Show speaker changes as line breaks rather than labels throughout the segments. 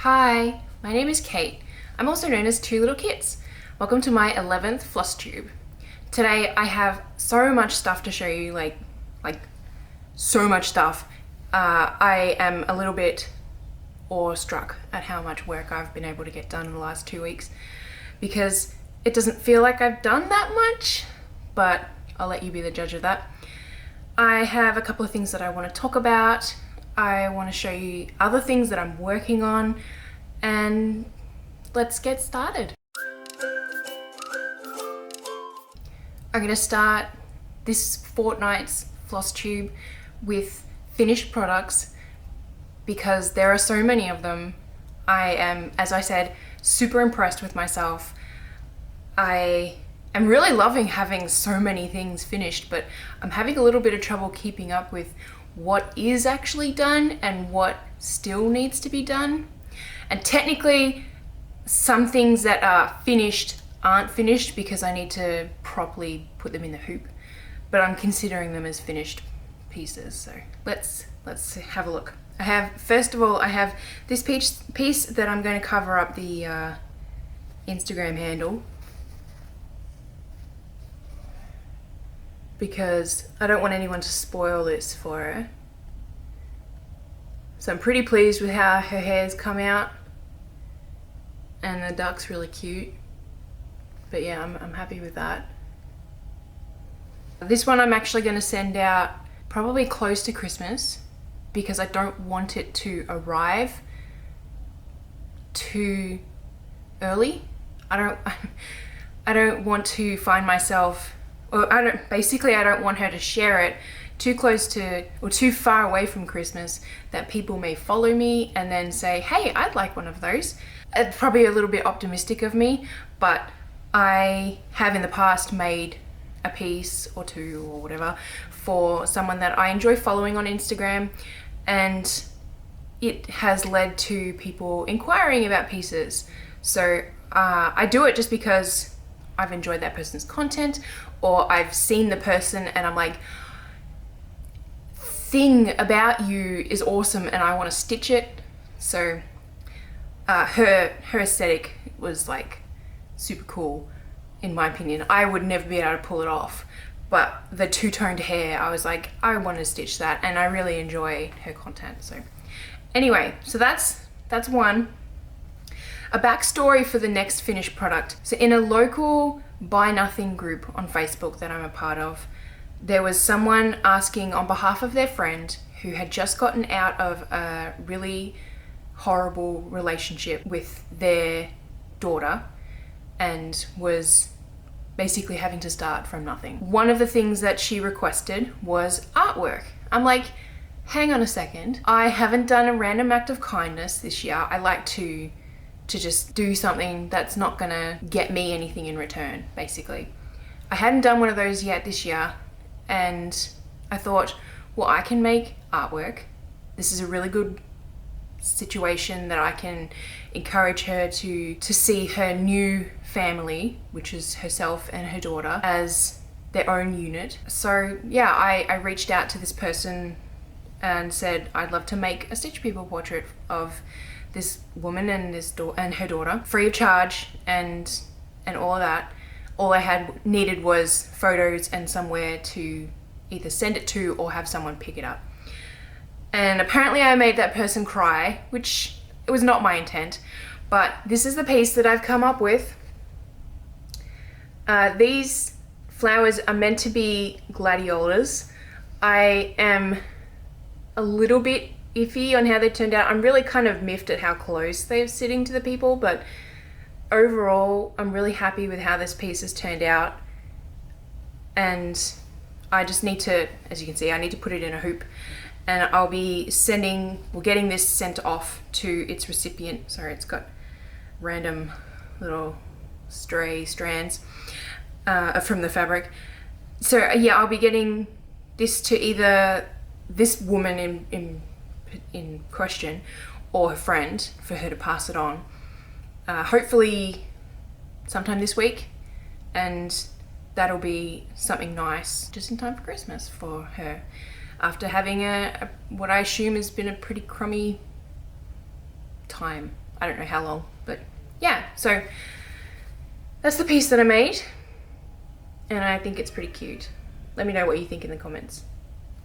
Hi, my name is Kate. I'm also known as Two Little Kits. Welcome to my 11th FlossTube. Today I have so much stuff to show you, like so much stuff. I am a little bit awestruck at how much work I've been able to get done in the last 2 weeks because it doesn't feel like I've done that much, but I'll let you be the judge of that. I have a couple of things that I want to talk about. I want to show you other things that I'm working on, and let's get started. I'm going to start this fortnight's FlossTube with finished products because there are so many of them. I am, as I said, super impressed with myself. I am really loving having so many things finished, but I'm having a little bit of trouble keeping up with what is actually done and what still needs to be done. And technically, some things that are finished aren't finished because I need to properly put them in the hoop, but I'm considering them as finished pieces. So let's have a look. First of all, I have this piece that I'm going to cover up the Instagram handle, because I don't want anyone to spoil this for her. So I'm pretty pleased with how her hair's come out, and the duck's really cute. But yeah, I'm happy with that. This one I'm actually going to send out probably close to Christmas because I don't want it to arrive too early. I don't want to find myself, or I don't want her to share it too close to or too far away from Christmas that people may follow me and then say, hey, I'd like one of those. It's probably a little bit optimistic of me, but I have in the past made a piece or two or whatever for someone that I enjoy following on Instagram, and it has led to people inquiring about pieces. So I do it just because I've enjoyed that person's content, or I've seen the person and I'm like, thing about you is awesome and I want to stitch it. So her aesthetic was like super cool in my opinion. I would never be able to pull it off, but the two-toned hair, I was like, I want to stitch that, and I really enjoy her content. So anyway, so that's one. A backstory for the next finished product. So in a local Buy Nothing group on Facebook that I'm a part of, there was someone asking on behalf of their friend who had just gotten out of a really horrible relationship with their daughter and was basically having to start from nothing. One of the things that she requested was artwork. I'm like, hang on a second. I haven't done a random act of kindness this year. I like to just do something that's not gonna get me anything in return, basically. I hadn't done one of those yet this year, and I thought, well, I can make artwork. This is a really good situation that I can encourage her to see her new family, which is herself and her daughter, as their own unit. So yeah, I reached out to this person and said, I'd love to make a Stitch People portrait of this woman and her daughter, free of charge, and all of that. All I needed was photos and somewhere to either send it to or have someone pick it up. And apparently I made that person cry, which it was not my intent, but this is the piece that I've come up with. These flowers are meant to be gladiolas. I am a little bit iffy on how they turned out. I'm really kind of miffed at how close they're sitting to the people, but overall I'm really happy with how this piece has turned out. And I just need to, as you can see, I need to put it in a hoop, and I'll be getting this sent off to its recipient. Sorry, it's got random little stray strands from the fabric. So yeah, I'll be getting this to either this woman in question or her friend for her to pass it on, hopefully sometime this week, and that'll be something nice just in time for Christmas for her, after having what I assume has been a pretty crummy time I don't know how long, but yeah. So that's the piece that I made, and I think it's pretty cute. Let me know what you think in the comments.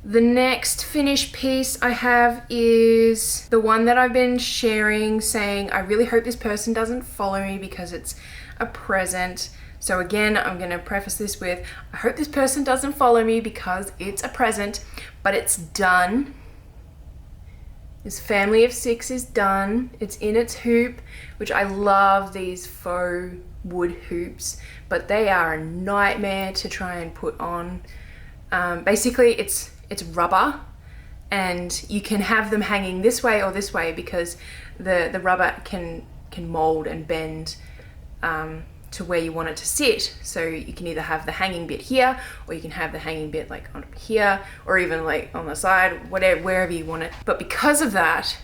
The next finished piece I have is the one that I've been sharing, saying I really hope this person doesn't follow me because it's a present. So again, I'm gonna preface this with, I hope this person doesn't follow me because it's a present, but it's done. This family of 6 is done. It's in its hoop, which I love these faux wood hoops, but they are a nightmare to try and put on. Basically, it's rubber, and you can have them hanging this way or this way because the rubber can mold and bend to where you want it to sit. So you can either have the hanging bit here, or you can have the hanging bit like on here, or even like on the side, whatever, wherever you want it. But because of that,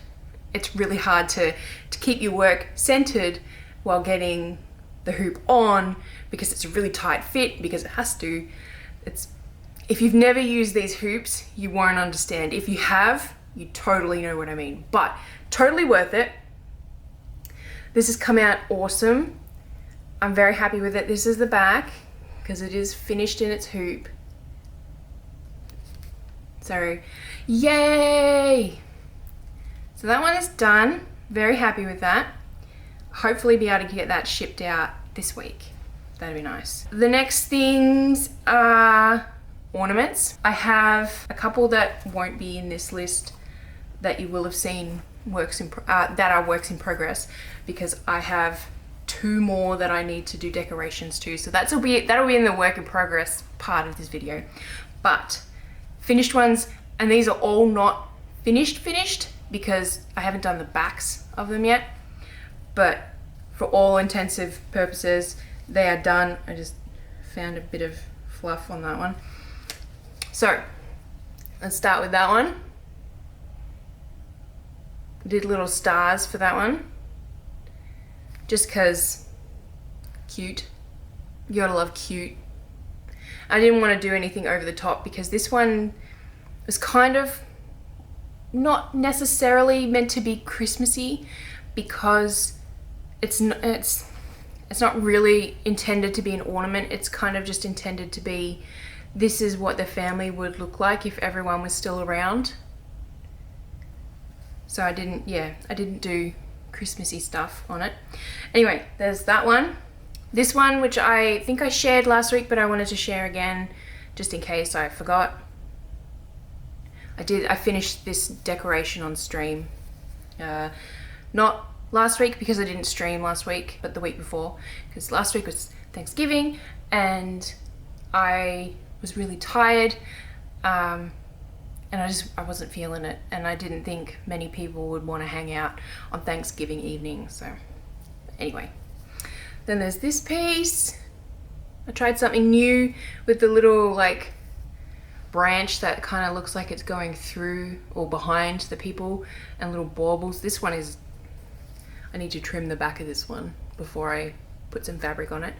it's really hard to keep your work centered while getting the hoop on, because it's a really tight fit, because it has to. If you've never used these hoops, you won't understand. If you have, you totally know what I mean, but totally worth it. This has come out awesome. I'm very happy with it. This is the back, because it is finished in its hoop. So, yay! So that one is done. Very happy with that. Hopefully be able to get that shipped out this week. That'd be nice. The next things are ornaments. I have a couple that won't be in this list that you will have seen that are works in progress, because I have 2 more that I need to do decorations to. So that'll be in the work in progress part of this video. But finished ones, and these are all not finished because I haven't done the backs of them yet. But for all intensive purposes, they are done. I just found a bit of fluff on that one. So let's start with that one. Did little stars for that one, just cause cute. You gotta love cute. I didn't want to do anything over the top because this one was kind of not necessarily meant to be Christmassy, because it's not really intended to be an ornament. It's kind of just intended to be, this is what the family would look like if everyone was still around. So I didn't do Christmassy stuff on it. Anyway, there's that one. This one, which I think I shared last week, but I wanted to share again just in case I forgot. I finished this decoration on stream. Not last week because I didn't stream last week, but the week before, because last week was Thanksgiving and I was really tired. And I wasn't feeling it, and I didn't think many people would want to hang out on Thanksgiving evening. So anyway, then there's this piece. I tried something new with the little like branch that kind of looks like it's going through or behind the people, and little baubles. This one is, I need to trim the back of this one before I put some fabric on it.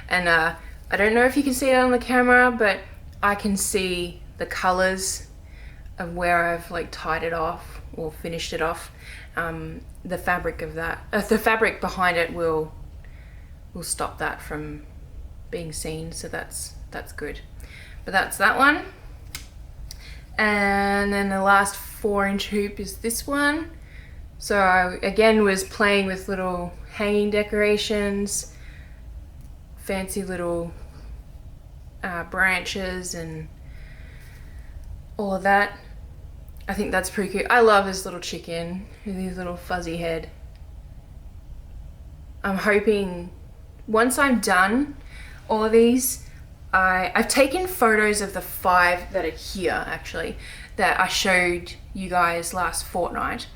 And I don't know if you can see it on the camera, but I can see the colors of where I've like tied it off or finished it off. The fabric of that, the fabric behind it will stop that from being seen, so that's good. But that's that one. And then the last 4-inch hoop is this one. So I again was playing with little hanging decorations, fancy little branches and all of that. I think that's pretty cute. I love this little chicken with his little fuzzy head. I'm hoping once I'm done all of these, I've taken photos of the 5 that are here actually, that I showed you guys last fortnight.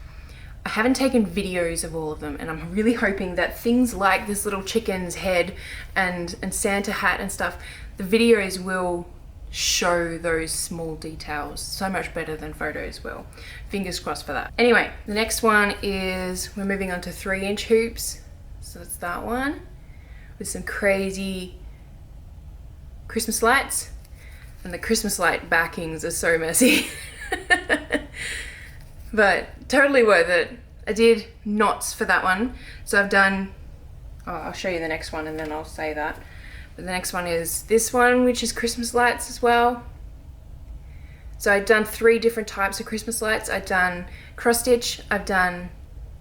I haven't taken videos of all of them, and I'm really hoping that things like this little chicken's head and Santa hat and stuff, the videos will show those small details so much better than photos will. Fingers crossed for that. Anyway, the next one is, we're moving on to 3-inch hoops. So it's that one with some crazy Christmas lights, and the Christmas light backings are so messy. But totally worth it. I did knots for that one. So I've done, oh, I'll show you the next one and then I'll say that. But the next one is this one, which is Christmas lights as well. So I've done 3 different types of Christmas lights. I've done cross stitch, I've done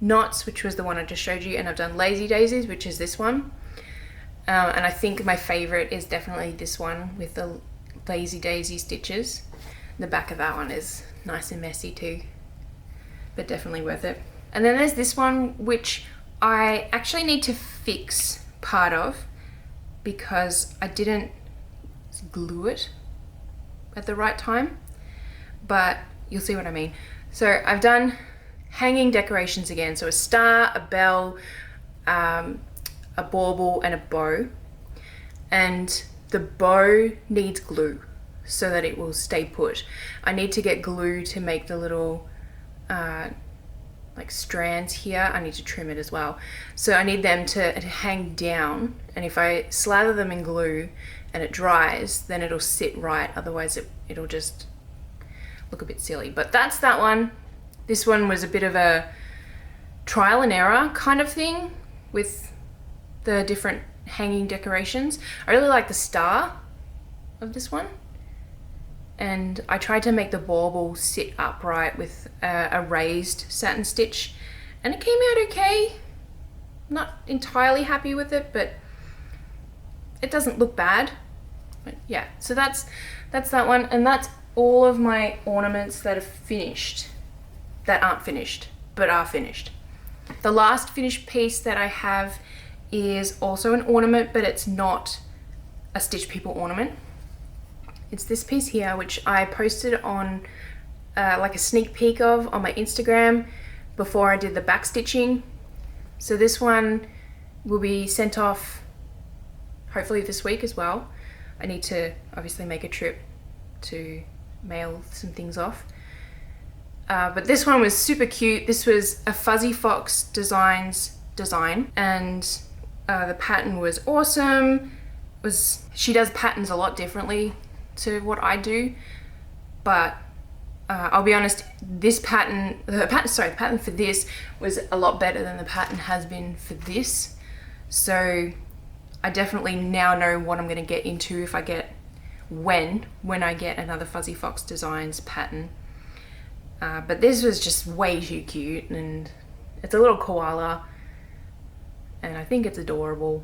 knots, which was the one I just showed you, and I've done lazy daisies, which is this one. And I think my favorite is definitely this one with the lazy daisy stitches. The back of that one is nice and messy too, but definitely worth it. And then there's this one, which I actually need to fix part of because I didn't glue it at the right time, but you'll see what I mean. So I've done hanging decorations again. So a star, a bell, a bauble and a bow. And the bow needs glue so that it will stay put. I need to get glue to make the little like strands here. I need to trim it as well. So I need them to hang down, and if I slather them in glue and it dries, then it'll sit right. Otherwise it'll just look a bit silly. But that's that one. This one was a bit of a trial and error kind of thing with the different hanging decorations. I really like the star of this one, and I tried to make the bauble sit upright with a raised satin stitch, and it came out okay. Not entirely happy with it, but it doesn't look bad. But yeah, so that's that one, and that's all of my ornaments that are finished, that aren't finished, but are finished. The last finished piece that I have is also an ornament, but it's not a Stitch People ornament. It's this piece here, which I posted on like a sneak peek of on my Instagram before I did the back stitching. So this one will be sent off hopefully this week as well. I need to obviously make a trip to mail some things off. But this one was super cute. This was a Fuzzy Fox Designs design, and the pattern was awesome. She does patterns a lot differently to what I do, but I'll be honest, the pattern for this was a lot better than the pattern has been for this. So I definitely now know what I'm going to get into if I get, when I get another Fuzzy Fox Designs pattern. But this was just way too cute, and it's a little koala, and I think it's adorable.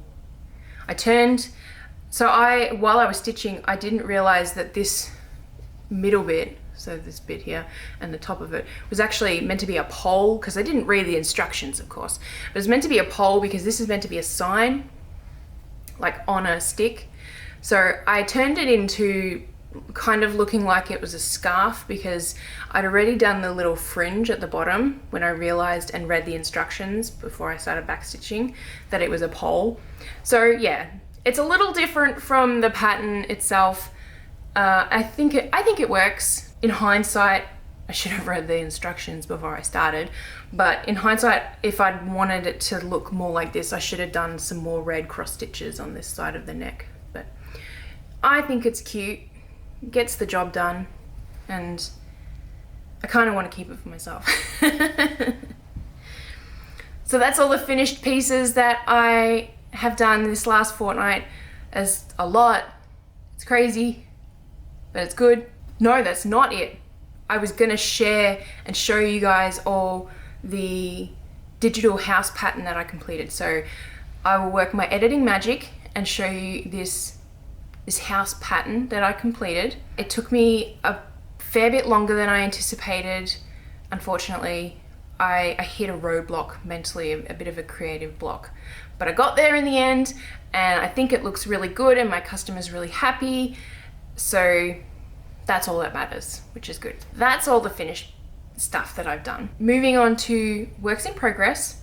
While I was stitching, I didn't realize that this middle bit, so this bit here and the top of it, was actually meant to be a pole, because I didn't read the instructions, of course. It was meant to be a pole because this is meant to be a sign, like on a stick. So I turned it into kind of looking like it was a scarf, because I'd already done the little fringe at the bottom when I realized and read the instructions before I started backstitching that it was a pole. So yeah, it's a little different from the pattern itself. I think it works. In hindsight, I should have read the instructions before I started, but in hindsight, if I'd wanted it to look more like this, I should have done some more red cross stitches on this side of the neck. But I think it's cute, gets the job done, and I kind of want to keep it for myself. So that's all the finished pieces that I have done this last fortnight. As a lot, it's crazy, but it's good. No, that's not it. I was gonna share and show you guys all the digital house pattern that I completed. So I will work my editing magic and show you this house pattern that I completed. It took me a fair bit longer than I anticipated. Unfortunately, I hit a roadblock mentally, a bit of a creative block. But I got there in the end, and I think it looks really good and my customer's really happy. So that's all that matters, which is good. That's all the finished stuff that I've done. Moving on to works in progress.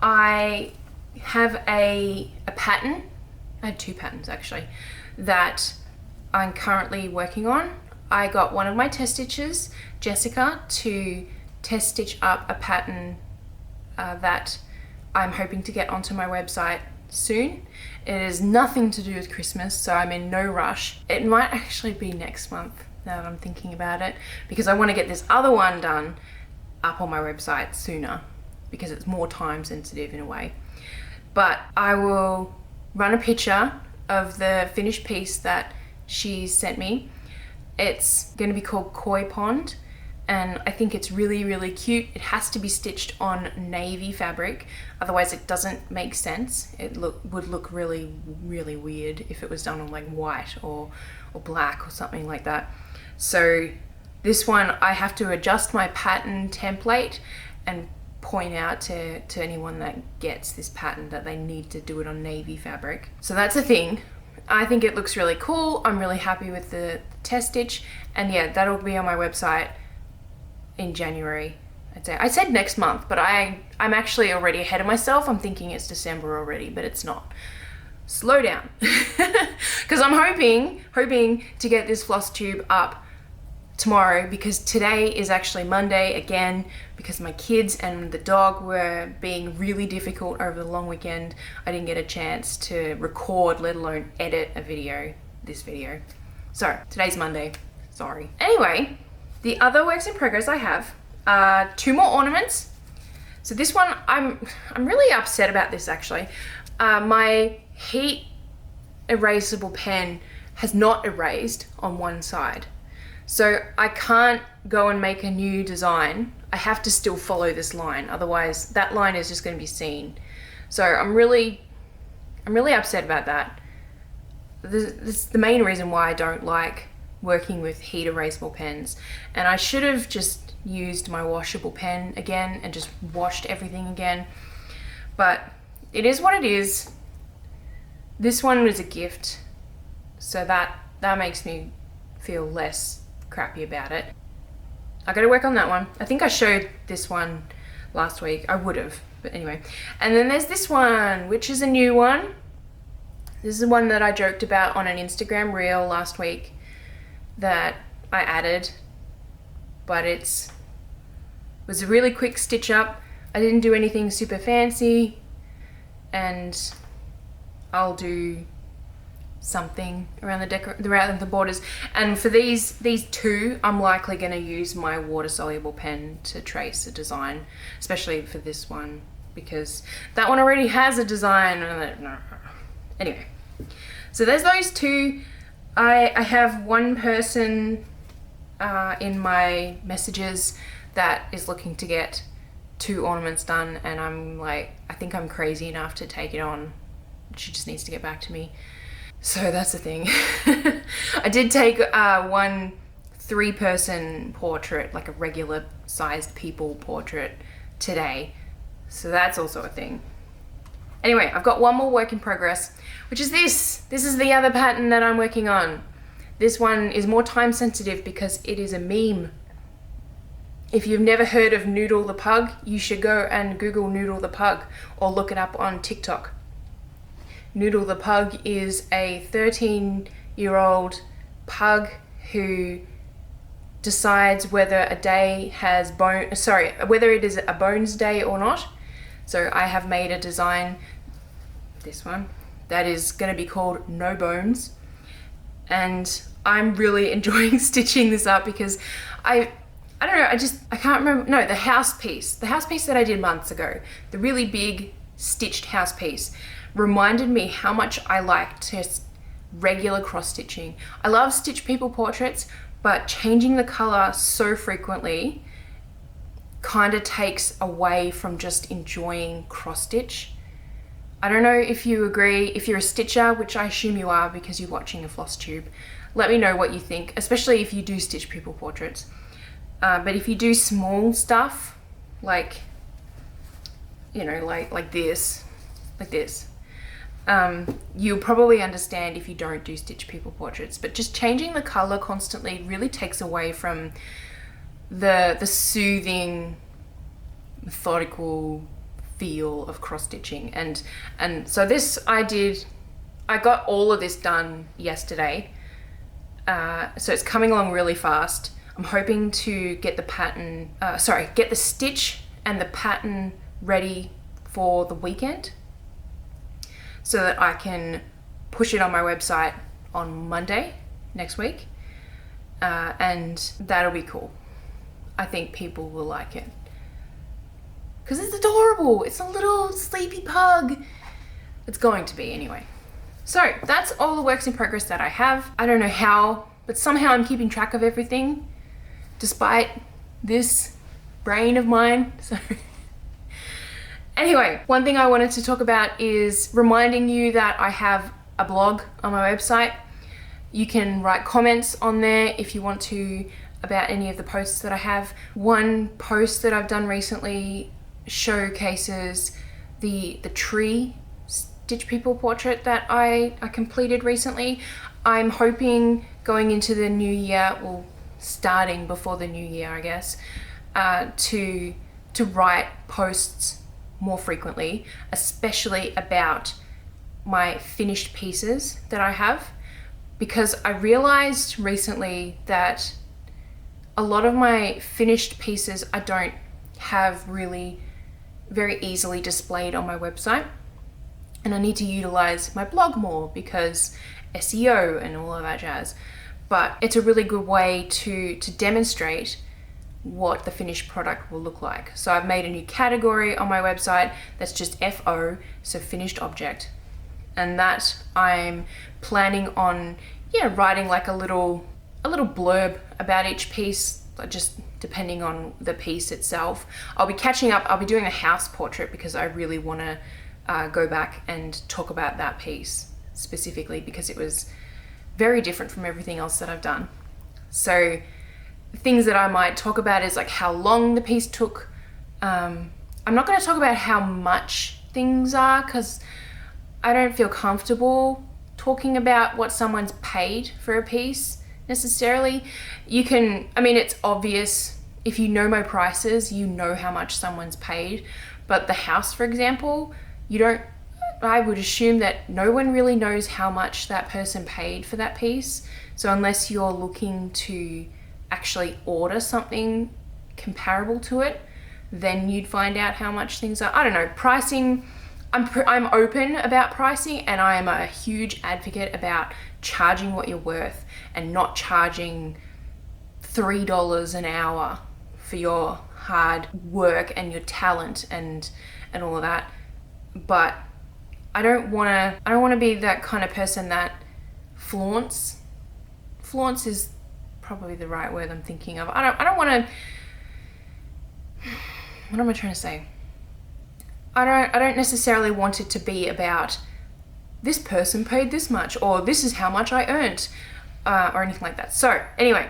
I have a pattern, I had 2 patterns actually, that I'm currently working on. I got one of my test stitchers, Jessica, to test stitch up a pattern that I'm hoping to get onto my website soon. It is nothing to do with Christmas, so I'm in no rush. It might actually be next month, now that I'm thinking about it, because I want to get this other one done up on my website sooner. because it's more time sensitive in a way. But I will run a picture of the finished piece that she sent me. It's going to be called Koi Pond, and I think it's really, really cute. It has to be stitched on navy fabric, otherwise it doesn't make sense. It would look really, really weird if it was done on like white or black or something like that. So this one, I have to adjust my pattern template and point out to anyone that gets this pattern that they need to do it on navy fabric. So that's a thing. I think it looks really cool. I'm really happy with the test stitch, and yeah, that'll be on my website in January. I said next month, but I'm actually already ahead of myself. I'm thinking it's December already, but it's not. Slow down. Because I'm hoping to get this FlossTube up tomorrow, because today is actually Monday again, because my kids and the dog were being really difficult over the long weekend. I didn't get a chance to record, let alone edit this video. So today's Monday, sorry. Anyway, the other works in progress I have are 2 more ornaments. So this one, I'm really upset about this actually. My heat erasable pen has not erased on one side. So I can't go and make a new design. I have to still follow this line, otherwise that line is just going to be seen. So I'm really upset about that. This is the main reason why I don't like working with heat erasable pens, and I should have just used my washable pen again and just washed everything again, but it is what it is. This one was a gift, so that makes me feel less crappy about it. I gotta work on that one. I think I showed this one last week. I would have, but anyway. And then there's this one, which is a new one. This is one that I joked about on an Instagram reel last week that I added, but it was a really quick stitch up. I didn't do anything super fancy, and I'll do something around the borders. And for these 2, I'm likely going to use my water soluble pen to trace a design, especially for this one, because that one already has a design. Anyway, so there's those 2. I have one person in my messages that is looking to get 2 ornaments done, and I'm like, I think I'm crazy enough to take it on. She just needs to get back to me. So that's the thing. I did take one 3-person portrait, like a regular sized people portrait today. So that's also a thing. Anyway, I've got one more work in progress, which is this. This is the other pattern that I'm working on. This one is more time sensitive because it is a meme. If you've never heard of Noodle the Pug, you should go and Google Noodle the Pug or look it up on TikTok. Noodle the Pug is a 13-year-old pug who decides whether a day has whether it is a bones day or not. So I have made a design, this one, that is going to be called No Bones, and I'm really enjoying stitching this up because I don't know, I can't remember, no, the house piece that I did months ago, the really big stitched house piece, reminded me how much I like just regular cross stitching. I love stitch people portraits, but changing the color so frequently kind of takes away from just enjoying cross stitch. I don't know if you agree. If you're a stitcher, which I assume you are because you're watching a FlossTube, let me know what you think, especially if you do stitch people portraits. But if you do small stuff, like, you know, like this, you'll probably understand if you don't do stitch people portraits. But just changing the color constantly really takes away from the soothing, methodical feel of cross stitching. And so this I got all of this done yesterday. So it's coming along really fast. I'm hoping to get the pattern, get the stitch and the pattern ready for the weekend so that I can push it on my website on Monday next week. And that'll be cool. I think people will like it. because it's adorable. It's a little sleepy pug. It's going to be anyway. So that's all the works in progress that I have. I don't know how, but somehow I'm keeping track of everything despite this brain of mine. So anyway, one thing I wanted to talk about is reminding you that I have a blog on my website. You can write comments on there if you want to about any of the posts that I have. One post that I've done recently showcases the tree Stitch People portrait that I completed recently. I'm hoping going into the new year, well, starting before the new year, I guess, to write posts more frequently, especially about my finished pieces that I have, because I realized recently that a lot of my finished pieces I don't have really very easily displayed on my website, and I need to utilize my blog more because SEO and all of that jazz. But it's a really good way to demonstrate what the finished product will look like. So I've made a new category on my website that's just FO, so finished object, and that I'm planning on writing like a little blurb about each piece, just depending on the piece itself. I'll be catching up. I'll be doing a house portrait because I really want to go back and talk about that piece specifically because it was very different from everything else that I've done. So things that I might talk about is like how long the piece took. I'm not going to talk about how much things are because I don't feel comfortable talking about what someone's paid for a piece necessarily. It's obvious if you know my prices, you know how much someone's paid, but the house, for example, I would assume that no one really knows how much that person paid for that piece. So unless you're looking to actually order something comparable to it, then you'd find out how much things are. I don't know, pricing, I'm open about pricing, and I am a huge advocate about charging what you're worth and not charging $3 an hour for your hard work and your talent and all of that. But I don't want to be that kind of person that flaunts is probably the right word I'm thinking of. I don't want to, what am I trying to say? I don't necessarily want it to be about this person paid this much or this is how much I earned or anything like that. So anyway,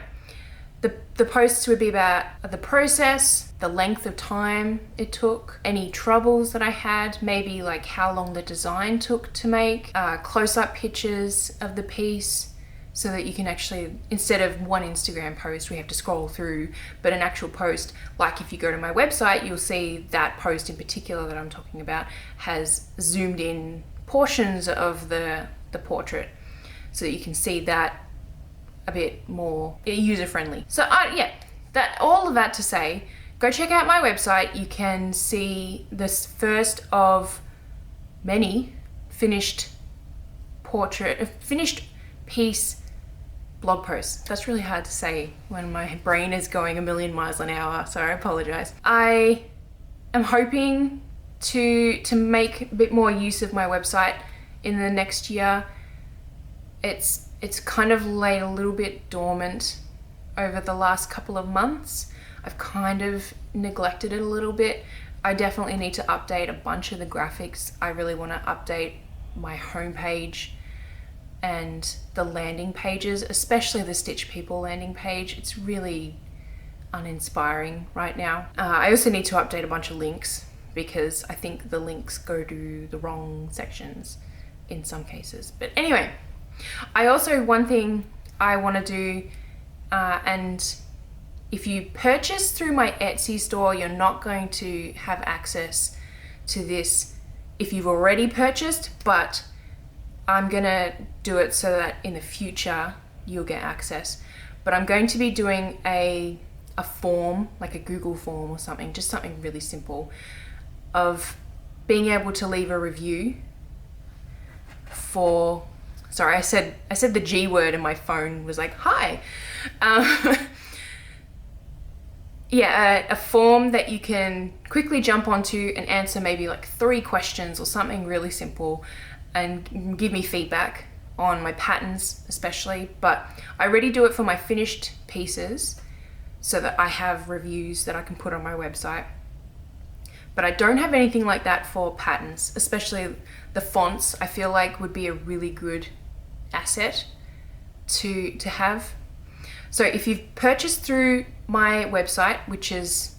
the posts would be about the process, the length of time it took, any troubles that I had, maybe like how long the design took to make, close-up pictures of the piece so that you can actually, instead of one Instagram post we have to scroll through, but an actual post, like if you go to my website, you'll see that post in particular that I'm talking about has zoomed in portions of the portrait so that you can see that a bit more user-friendly. So all of that to say, go check out my website. You can see this first of many finished piece blog posts. That's really hard to say when my brain is going a million miles an hour, so I apologize. I am hoping to make a bit more use of my website in the next year. It's kind of laid a little bit dormant over the last couple of months. I've kind of neglected it a little bit. I definitely need to update a bunch of the graphics. I really want to update my homepage and the landing pages, especially the Stitch People landing page. It's really uninspiring right now. I also need to update a bunch of links because I think the links go to the wrong sections in some cases. But anyway, one thing I want to do, and if you purchase through my Etsy store, you're not going to have access to this if you've already purchased, but I'm gonna do it so that in the future you'll get access. But I'm going to be doing a form, like a Google form or something, just something really simple, of being able to leave a review for, sorry, I said the G word and my phone was like, hi. yeah, a form that you can quickly jump onto and answer maybe like 3 questions or something really simple, and give me feedback on my patterns especially. But I already do it for my finished pieces so that I have reviews that I can put on my website. But I don't have anything like that for patterns, especially the fonts. I feel like would be a really good asset to have. So if you've purchased through my website, which is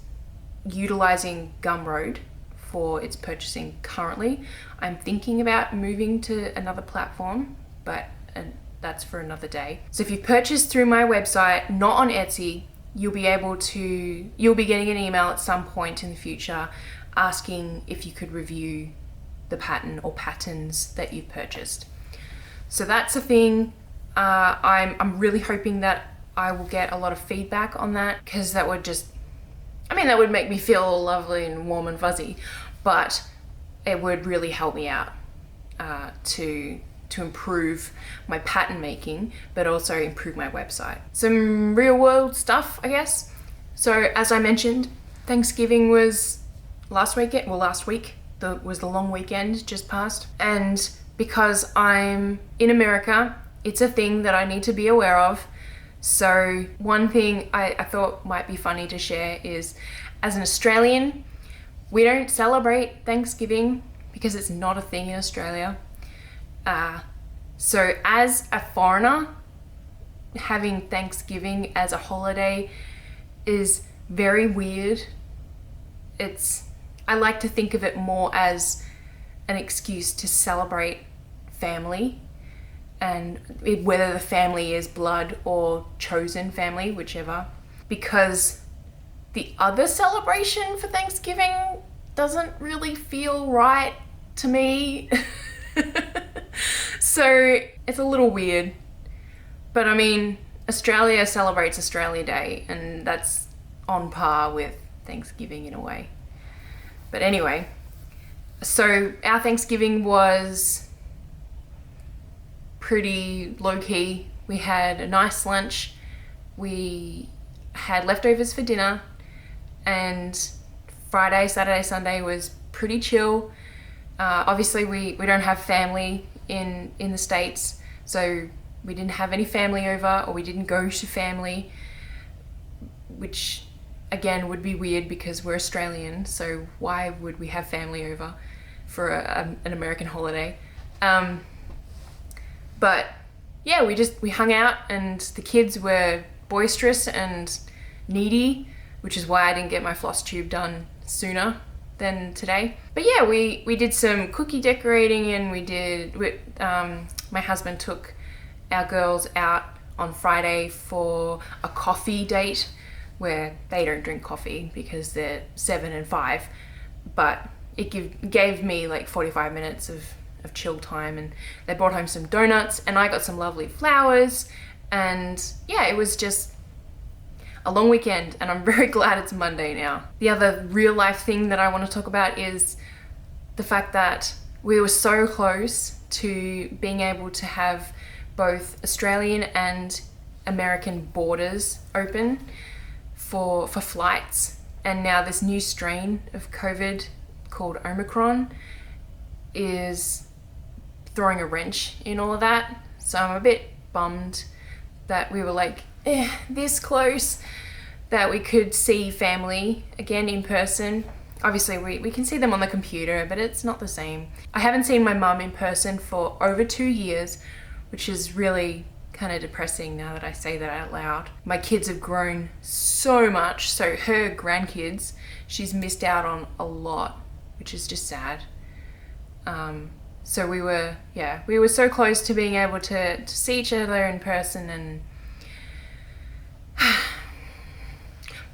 utilizing Gumroad for its purchasing currently, I'm thinking about moving to another platform, but that's for another day. So if you've purchased through my website, not on Etsy, you'll be getting an email at some point in the future asking if you could review the pattern or patterns that you've purchased. So that's a thing. I'm really hoping that I will get a lot of feedback on that, because that would that would make me feel all lovely and warm and fuzzy, but it would really help me out to improve my pattern making, but also improve my website. Some real world stuff, I guess. So as I mentioned, Thanksgiving was last week. Was the long weekend just passed. And because I'm in America, it's a thing that I need to be aware of. So one thing I thought might be funny to share is, as an Australian, we don't celebrate Thanksgiving because it's not a thing in Australia. So as a foreigner, having Thanksgiving as a holiday is very weird. I like to think of it more as an excuse to celebrate family, and whether the family is blood or chosen family, whichever, because the other celebration for Thanksgiving doesn't really feel right to me. So it's a little weird. But I mean, Australia celebrates Australia Day, and that's on par with Thanksgiving in a way. But anyway, so our Thanksgiving was pretty low-key. We had a nice lunch, we had leftovers for dinner, and Friday, Saturday, Sunday was pretty chill. Obviously we don't have family in the States, so we didn't have any family over, or we didn't go to family, which again would be weird because we're Australian, so why would we have family over for an American holiday? But yeah, we hung out, and the kids were boisterous and needy, which is why I didn't get my FlossTube done sooner than today. But yeah, we did some cookie decorating, and my husband took our girls out on Friday for a coffee date, where they don't drink coffee because they're 7 and 5, but it gave me like 45 minutes of chill time, and they brought home some donuts, and I got some lovely flowers, and yeah, it was just a long weekend, and I'm very glad it's Monday now. The other real life thing that I want to talk about is the fact that we were so close to being able to have both Australian and American borders open for flights, and now this new strain of COVID called Omicron is throwing a wrench in all of that. So I'm a bit bummed that we were like this close that we could see family again in person. Obviously we can see them on the computer, but it's not the same. I haven't seen my mum in person for over 2 years, which is really kind of depressing now that I say that out loud. My kids have grown so much, so her grandkids, she's missed out on a lot, which is just sad. So we were so close to being able to see each other in person, and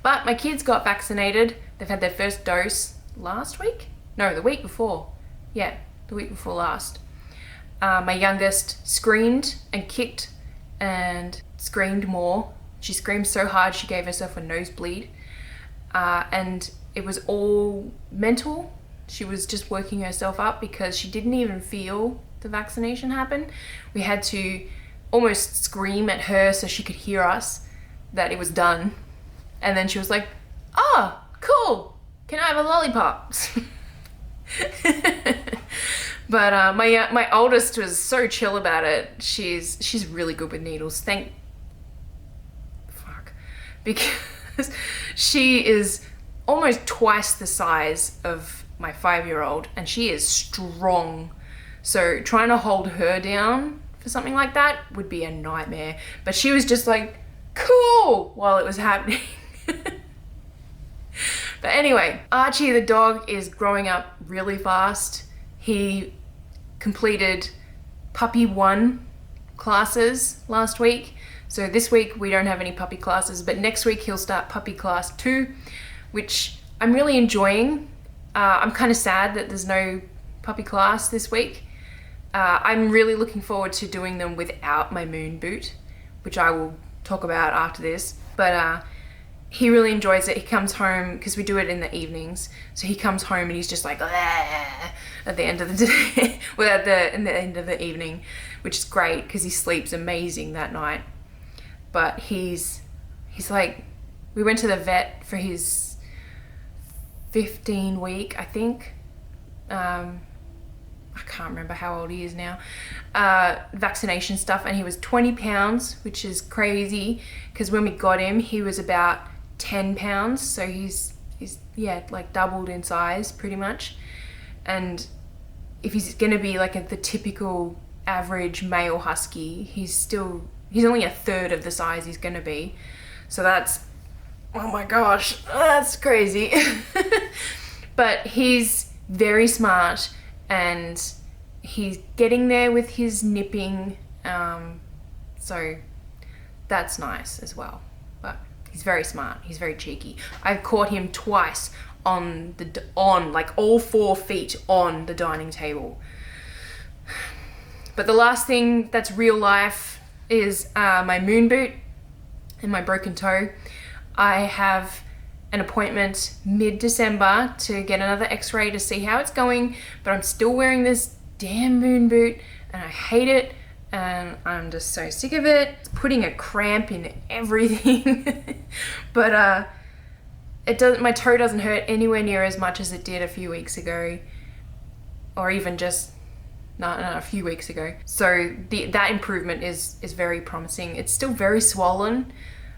but my kids got vaccinated. They've had their first dose last week? No, the week before. Yeah, the week before last. My youngest screamed and kicked and screamed more. She screamed so hard she gave herself a nosebleed. And it was all mental. She was just working herself up because she didn't even feel the vaccination happen. We had to almost scream at her so she could hear us that it was done. And then she was like, oh, cool, can I have a lollipop? But my oldest was so chill about it. She's really good with needles. Because she is almost twice the size of my 5-year-old, and she is strong. So trying to hold her down for something like that would be a nightmare. But she was just like, cool, while it was happening. But anyway, Archie the dog is growing up really fast. He completed puppy 1 classes last week. So this week we don't have any puppy classes, but next week he'll start puppy class 2, which I'm really enjoying. I'm kind of sad that there's no puppy class this week. I'm really looking forward to doing them without my moon boot, which I will talk about after this. But he really enjoys it. He comes home, because we do it in the evenings, so he comes home and he's just like at the end of the day, well, in the end of the evening, which is great because he sleeps amazing that night. But he's like, we went to the vet for his 15 week, I think. I can't remember how old he is now. Vaccination stuff, and he was 20 pounds, which is crazy because when we got him, he was about 10 pounds. So he's yeah, like doubled in size pretty much. And if he's gonna be like the typical average male husky, he's only a third of the size he's gonna be. So that's, oh my gosh, that's crazy. But he's very smart and he's getting there with his nipping. So that's nice as well. But he's very smart, he's very cheeky. I've caught him twice on like all 4 feet on the dining table. But the last thing that's real life is my moon boot and my broken toe. I have an appointment mid-December to get another x-ray to see how it's going, but I'm still wearing this damn moon boot and I hate it and I'm just so sick of it. It's putting a cramp in everything. But my toe doesn't hurt anywhere near as much as it did a few weeks ago, or even just a few weeks ago. So that improvement is very promising. It's still very swollen,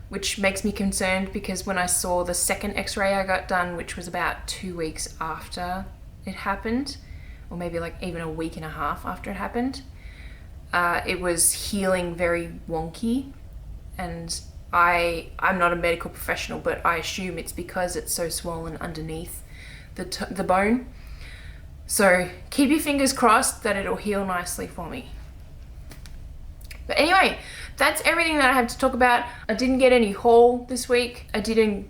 which makes me concerned because when I saw the second x-ray I got done, which was about 2 weeks after it happened, or maybe like even a week and a half after it happened, it was healing very wonky. And I'm not a medical professional, but I assume it's because it's so swollen underneath the bone. So keep your fingers crossed that it'll heal nicely for me. But anyway, that's everything that I have to talk about. I didn't get any haul this week. I didn't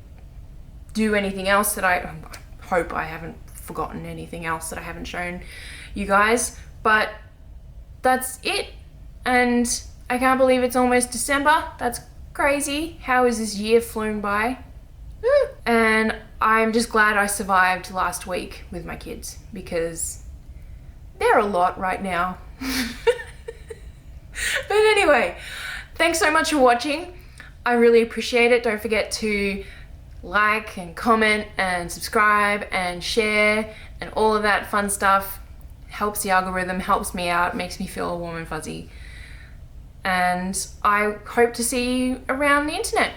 do anything else that I hope I haven't forgotten anything else that I haven't shown you guys. But that's it. And I can't believe it's almost December. That's crazy. How has this year flown by? And I'm just glad I survived last week with my kids because they're a lot right now. But anyway, thanks so much for watching. I really appreciate it. Don't forget to like and comment and subscribe and share and all of that fun stuff. Helps the algorithm, helps me out, makes me feel warm and fuzzy. And I hope to see you around the internet.